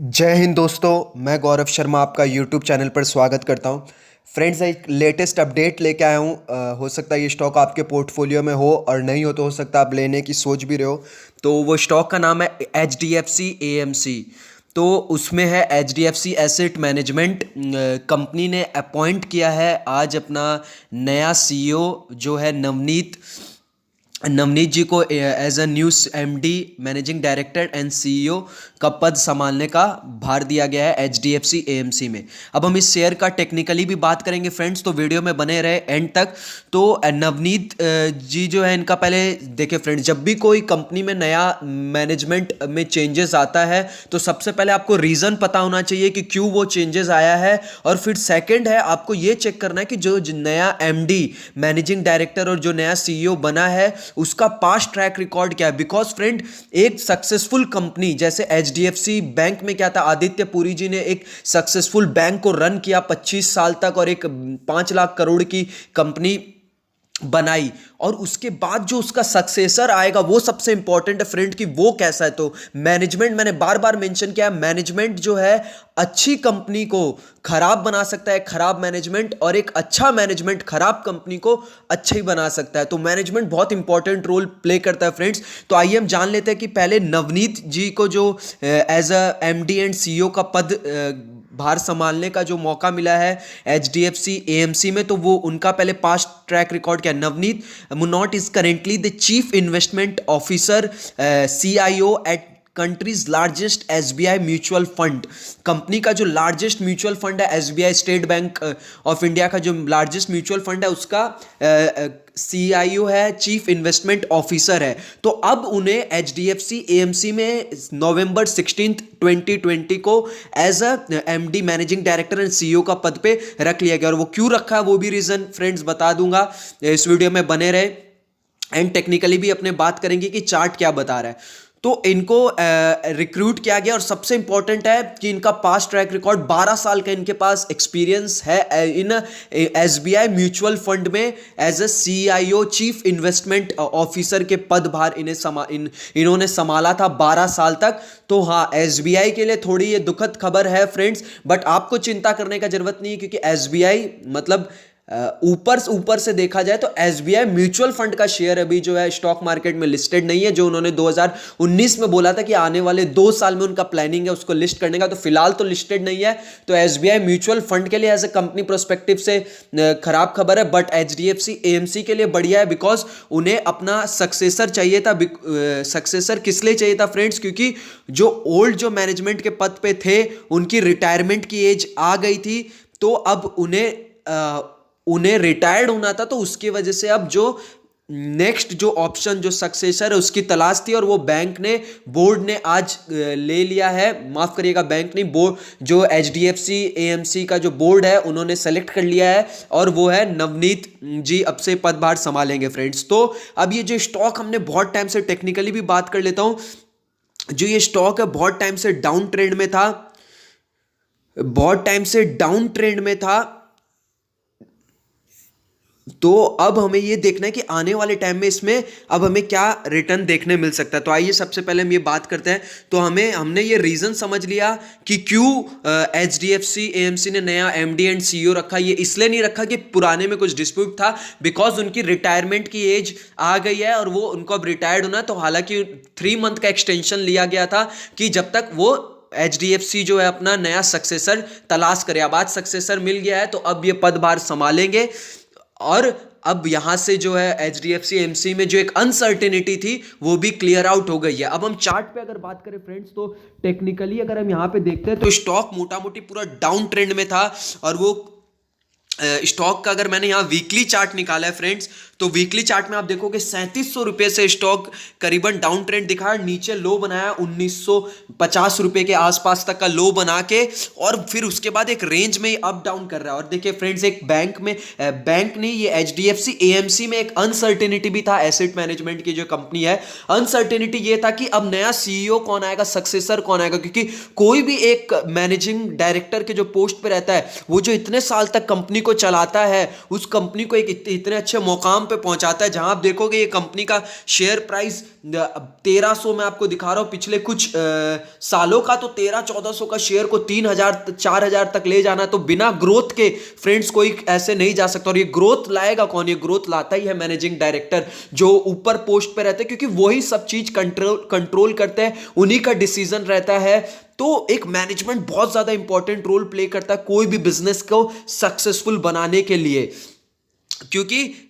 जय हिंद दोस्तों, मैं गौरव शर्मा आपका यूट्यूब चैनल पर स्वागत करता हूं। फ्रेंड्स, एक लेटेस्ट अपडेट लेके आया हूं। हो सकता है ये स्टॉक आपके पोर्टफोलियो में हो और नहीं हो तो हो सकता है आप लेने की सोच भी रहे हो। तो वो स्टॉक का नाम है H D F C A M C. तो उसमें है H D F C asset management company ने अपॉइंट किया है आज अपना नया सीईओ जो है नवनीत जी को as a new MD managing director and CEO का पद संभालने का भार दिया गया है H D F C A M C में। अब हम इस शेयर का टेक्निकली भी बात करेंगे फ्रेंड्स, तो वीडियो में बने रहे एंड तक। तो नवनीत जी जो है इनका पहले देखिए फ्रेंड्स, जब भी कोई कंपनी में नया मैनेजमेंट में चेंजेस आता है तो सबसे पहले आपको रीज़न पता होना चाहिए कि क्यों वो चेंजेस आया है। और फिर सेकंड है आपको ये चेक करना है कि जो नया एमडी मैनेजिंग डायरेक्टर और जो नया सीईओ बना है उसका पास्ट ट्रैक रिकॉर्ड क्या है। बिकॉज फ्रेंड, एक सक्सेसफुल कंपनी जैसे एचडीएफसी बैंक में क्या था, आदित्य पुरी जी ने एक सक्सेसफुल बैंक को रन किया 25 साल तक और एक 5 लाख करोड़ की कंपनी बनाई, और उसके बाद जो उसका सक्सेसर आएगा वो सबसे इंपॉर्टेंट है फ्रेंड कि वो कैसा है। तो मैनेजमेंट, मैंने बार बार मेंशन किया, मैनेजमेंट जो है अच्छी कंपनी को खराब बना सकता है, खराब मैनेजमेंट, और एक अच्छा मैनेजमेंट खराब कंपनी को अच्छा ही बना सकता है। तो मैनेजमेंट बहुत इंपॉर्टेंट रोल प्ले करता है फ्रेंड्स। तो आइए हम जान लेते हैं कि पहले नवनीत जी को जो as a MD and CEO का पद भार संभालने का जो मौका मिला है H D F C A M C में, तो वो उनका पहले पास्ट ट्रैक रिकॉर्ड क्या है। Navneet Munot is currently the chief investment officer C I O at countries largest SBI mutual fund. Company का जो लार्जेस्ट म्यूचुअल फंड है SBI State Bank of India का जो लार्जेस्ट म्यूचुअल फंड है उसका सीईओ है, चीफ इन्वेस्टमेंट ऑफिसर है। तो अब उन्हें H D F C A M C में नवंबर 16 2020 को as a MD managing director and CEO का पद पे रख लिया गया। और वो क्यों रखा है वो भी रीजन फ्रेंड्स बता दूंगा, इस वीडियो में बने रहे। एंड टेक्निकली भी अपने बात करेंगे कि चार्ट क्या बता रहा है। तो इनको रिक्रूट किया गया, और सबसे इंपॉर्टेंट है कि इनका पास्ट ट्रैक रिकॉर्ड 12 साल का इनके पास एक्सपीरियंस है इन एसबीआई म्यूचुअल फंड में as a CEO chief investment officer के पदभार इन्होंने संभाला था 12 साल तक। तो हाँ, एसबीआई के लिए थोड़ी ये दुखद खबर है फ्रेंड्स, बट आपको चिंता करने का जरूरत नहीं है, क्योंकि एसबीआई मतलब ऊपर से देखा जाए तो एसबीआई म्यूचुअल फंड का शेयर अभी जो है स्टॉक मार्केट में लिस्टेड नहीं है। जो उन्होंने 2019 में बोला था कि आने वाले 2 साल में उनका प्लानिंग है उसको लिस्ट करने का, तो फिलहाल तो लिस्टेड नहीं है। तो एसबीआई म्यूचुअल फंड के लिए एज ए कंपनी प्रोस्पेक्टिव से खराब खबर है, बट एचडीएफसी एएमसी के लिए बढ़िया है। बिकॉज उन्हें अपना सक्सेसर चाहिए था। सक्सेसर किस लिए चाहिए था फ्रेंड्स, क्योंकि जो ओल्ड जो मैनेजमेंट के पद पे थे उनकी रिटायरमेंट की एज आ गई थी। तो अब उन्हें रिटायर्ड होना था, तो उसकी वजह से अब जो नेक्स्ट जो ऑप्शन जो सक्सेसर है उसकी तलाश थी, और वो बैंक ने, बोर्ड ने आज ले लिया है। माफ करिएगा, बैंक नहीं, बोर्ड जो एचडीएफसी एएमसी का जो बोर्ड है उन्होंने सेलेक्ट कर लिया है, और वो है नवनीत जी अब से पदभार संभालेंगे फ्रेंड्स। तो अब ये जो स्टॉक, हमने बहुत टाइम से टेक्निकली भी बात कर लेता हूं, जो ये स्टॉक है बहुत टाइम से डाउन ट्रेंड में था, बहुत टाइम से डाउन ट्रेंड में था। तो अब हमें ये देखना है कि आने वाले टाइम में इसमें अब हमें क्या रिटर्न देखने मिल सकता है। तो आइए सबसे पहले हम ये बात करते हैं। तो हमने ये रीजन समझ लिया कि क्यों एचडीएफसी एएमसी ने नया एमडी एंड सीईओ रखा। ये इसलिए नहीं रखा कि पुराने में कुछ डिस्प्यूट था, बिकॉज उनकी रिटायरमेंट की एज आ गई है और वो उनको अब रिटायर्ड होना है। तो हालांकि 3 मंथ का एक्सटेंशन लिया गया था कि जब तक वो एचडीएफसी जो है अपना नया सक्सेसर तलाश करे। अब आज सक्सेसर मिल गया है, तो अब ये पदभार संभालेंगे। और अब यहां से जो है एचडीएफसी एएमसी में जो एक अनसर्टेनिटी थी वो भी क्लियर आउट हो गई है। अब हम चार्ट पे अगर बात करें फ्रेंड्स, तो टेक्निकली अगर हम यहां पे देखते हैं तो स्टॉक मोटा मोटी पूरा डाउन ट्रेंड में था। और वो स्टॉक का अगर मैंने यहां वीकली चार्ट निकाला है फ्रेंड्स, तो वीकली चार्ट में आप देखोगे 3700 रुपए से स्टॉक करीबन डाउन ट्रेंड दिखा, नीचे लो बनाया 1950 रुपए के आसपास तक का लो बना के, और फिर उसके बाद एक रेंज में अप डाउन कर रहा है। और देखिए फ्रेंड्स, एक बैंक नहीं, ये एचडीएफसी एएमसी में एक अनसर्टेनिटी भी था। एसेट मैनेजमेंट की जो कंपनी है, अनसर्टेनिटी ये था कि अब नया सीईओ कौन आएगा, सक्सेसर कौन आएगा। क्योंकि कोई भी एक मैनेजिंग डायरेक्टर के जो पोस्ट पे रहता है, वो जो इतने साल तक कंपनी को चलाता है, उस कंपनी को एक इतने अच्छे मुकाम पे पहुंचाता है, जहां आप देखोगे ये कंपनी का शेयर प्राइस 1300 में आपको दिखा रहा हूं, पिछले कुछ सालों का तो 1300-1400 का शेयर को 3000-4000 तक ले जाना, तो बिना ग्रोथ के फ्रेंड्स कोई ऐसे नहीं जा सकता। और ये ग्रोथ लाएगा कौन? ये ग्रोथ लाता ही है मैनेजिंग डायरेक्टर, जो ऊपर पोस्ट पे रहते हैं, क्योंकि वही सब चीज कंट्रोल करते हैं, उन्हीं का डिसीजन रहता है। तो एक मैनेजमेंट बहुत ज्यादा इंपॉर्टेंट रोल प्ले करता है कोई भी बिजनेस को सक्सेसफुल बनाने के लिए, क्योंकि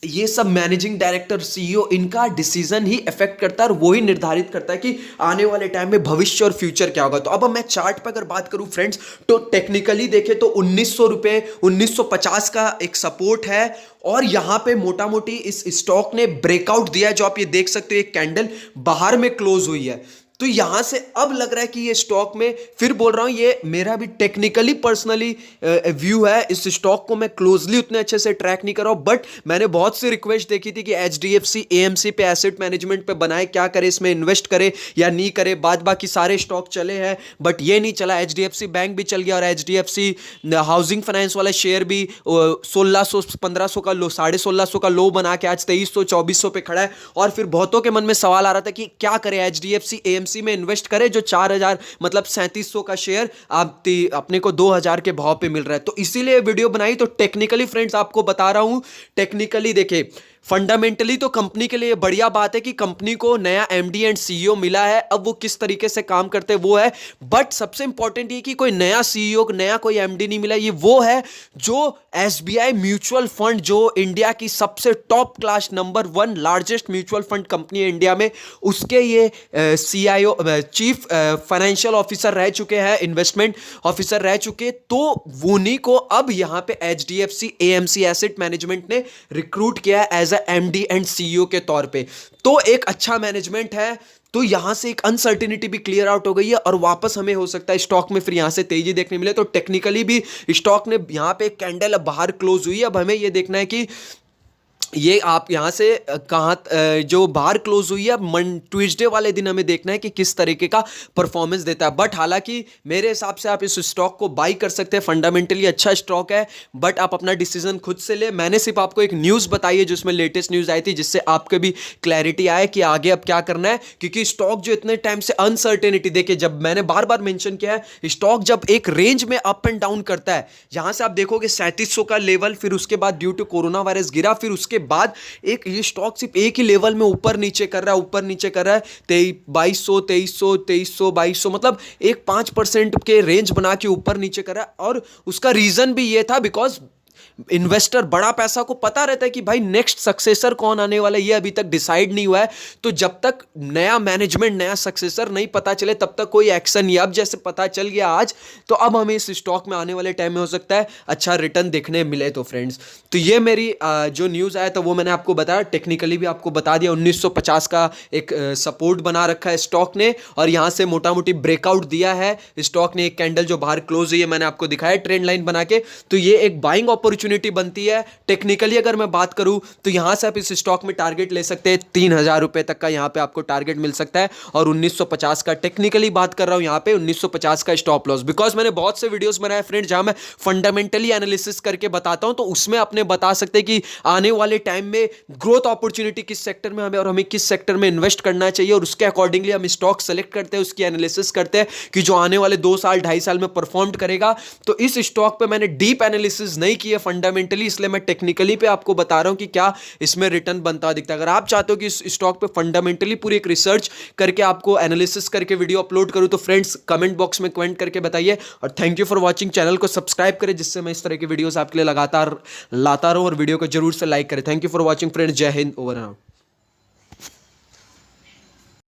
ये सब मैनेजिंग डायरेक्टर, सीईओ, इनका डिसीजन ही इफेक्ट करता है और वही निर्धारित करता है कि आने वाले टाइम में भविष्य और फ्यूचर क्या होगा। तो अब मैं चार्ट पर अगर बात करूं फ्रेंड्स, तो टेक्निकली देखें तो 1900 रुपए 1950 का एक सपोर्ट है, और यहां पे मोटा मोटी इस स्टॉक ने ब्रेकआउट दिया है, जो आप ये देख सकते हो, एक कैंडल बाहर में क्लोज हुई है। तो यहां से अब लग रहा है कि ये स्टॉक में, फिर बोल रहा हूं, ये मेरा भी टेक्निकली पर्सनली व्यू है, इस स्टॉक को मैं क्लोजली उतने अच्छे से ट्रैक नहीं कर रहा हूं, बट मैंने बहुत सी रिक्वेस्ट देखी थी कि एचडीएफसी एएमसी पे एसेट मैनेजमेंट पे बनाए, क्या करे, इसमें इन्वेस्ट करे या नहीं करे। बाद बाकी सारे स्टॉक चले हैं बट ये नहीं चला। एचडीएफसी बैंक भी चल गया और एचडीएफसी हाउसिंग फाइनेंस वाला शेयर भी 1600-1500 का लो, 1650 का लो बना के आज 2300-2400 पे खड़ा है। और फिर बहुतों के मन में सवाल आ रहा था कि क्या करे, एचडीएफसी एएमसी में इन्वेस्ट करें जो 4000 मतलब 3700 का शेयर आप अपने को 2000 के भाव पे मिल रहा है। तो इसीलिए वीडियो बनाई। तो टेक्निकली फ्रेंड्स आपको बता रहा हूं, टेक्निकली देखिए, फंडामेंटली तो कंपनी के लिए बढ़िया बात है कि कंपनी को नया एमडी एंड सीईओ मिला है, अब वो किस तरीके से काम करते हैं वो है। बट सबसे इंपॉर्टेंट ये कि कोई नया सीईओ, नया कोई एमडी नहीं मिला, ये वो है जो एसबीआई म्यूचुअल फंड, जो इंडिया की सबसे top class number 1 largest mutual fund company है इंडिया में, उसके ये सीआईओ, चीफ फाइनेंशियल ऑफिसर रह चुके हैं, इन्वेस्टमेंट ऑफिसर रह चुके। तो उन्हीं को अब यहां पे एचडीएफसी एएमसी एसेट मैनेजमेंट ने रिक्रूट किया है एज एमडी एंड सीईओ के तौर पे। तो एक अच्छा मैनेजमेंट है, तो यहां से एक अनसर्टिनिटी भी क्लियर आउट हो गई है और वापस हमें हो सकता है स्टॉक में फिर यहां से तेजी देखने मिले। तो टेक्निकली भी स्टॉक ने यहां पे एक कैंडल बाहर क्लोज हुई है। अब हमें यह देखना है कि ये आप यहां से कहां, जो बाहर क्लोज हुई है ट्यूसडे वाले दिन, हमें देखना है कि किस तरीके का परफॉर्मेंस देता है। बट हालांकि मेरे हिसाब से आप इस स्टॉक को बाई कर सकते हैं, फंडामेंटली अच्छा स्टॉक है, बट आप अपना डिसीजन खुद से ले। मैंने सिर्फ आपको एक न्यूज़ बताई है जिसमें लेटेस्ट न्यूज़ आई थी, जिससे आपको भी क्लैरिटी आए कि आगे अब क्या करना है। क्योंकि स्टॉक जो इतने टाइम से अनसर्टेनिटी, देखिए, जब मैंने बार बार मेंशन किया है, स्टॉक जब एक रेंज में अप एंड डाउन करता है, जहां से आप देखोगे 3700 का लेवल, फिर उसके बाद ड्यू टू कोरोना वायरस गिरा, फिर उसके बाद एक ये स्टॉक सिर्फ एक ही लेवल में ऊपर नीचे कर रहा है, ऊपर नीचे कर रहा है, 2200 2300 2300 2200, मतलब एक 5% के रेंज बना के ऊपर नीचे कर रहा है। और उसका रीजन भी ये था बिकॉज इन्वेस्टर, बड़ा पैसा को पता रहता है कि भाई नेक्स्ट सक्सेसर कौन आने वाला है, ये अभी तक डिसाइड नहीं हुआ है। तो जब तक नया मैनेजमेंट, नया सक्सेसर नहीं पता चले, तब तक कोई एक्शन नहीं। अब जैसे पता चल गया आज, तो अब हमें इस स्टॉक में आने वाले टाइम में हो सकता है अच्छा रिटर्न देखने मिले। तो फ्रेंड्स, तो ये मेरी जो न्यूज़ आया था वो मैंने आपको बताया, टेक्निकली भी आपको बता दिया। 1950 का एक सपोर्ट बना रखा है स्टॉक ने, और यहाँ से मोटा मोटी ब्रेकआउट दिया है स्टॉक ने। एक कैंडल जो बाहर क्लोज हुई है मैंने आपको दिखाया ट्रेंड लाइन बना के, तो ये एक बाइंग अपॉर्चुनिटी बनती है। टेक्निकली अगर मैं बात करूं तो यहां से आप इस स्टॉक में टारगेट ले सकते हैं, 3000 रुपए तक का यहां पे आपको टारगेट मिल सकता है, और 1950 का टेक्निकली बात कर रहा हूं यहां पे 1950 का स्टॉप लॉस। बिकॉज मैंने बहुत से वीडियोस बनाए फ्रेंड्स जहां मैं फंडामेंटली एनालिसिस करके बताता हूं, तो उसमें अपने बता सकते हैं कि आने वाले टाइम में ग्रोथ अपॉर्चुनिटी किस सेक्टर में हमें, और हमें किस सेक्टर में इन्वेस्ट करना चाहिए, और उसके अकॉर्डिंगली हम स्टॉक सेलेक्ट करते हैं, उसकी एनालिसिस करते हैं कि जो आने वाले 2 साल 2.5 साल में परफॉर्म करेगा। तो इस स्टॉक पे मैंने डीप एनालिसिस नहीं किया फंडामेंटली, इसलिए मैं टेक्निकली पे आपको बता रहा हूं कि क्या इसमें रिटर्न बनता दिखता है। अगर आप चाहते हो कि इस स्टॉक पे फंडामेंटली पूरी एक रिसर्च करके आपको एनालिसिस करके वीडियो अपलोड करूं, तो फ्रेंड्स कमेंट बॉक्स में कमेंट करके बताइए। और thank you for watching, channel को सब्सक्राइब करें जिससे मैं इस तरह की वीडियोस आपके लिए लगातार लाता रहूं, और वीडियो को जरूर से लाइक करें। Thank you for watching friends, जय हिंद, ओवर एंड आउट।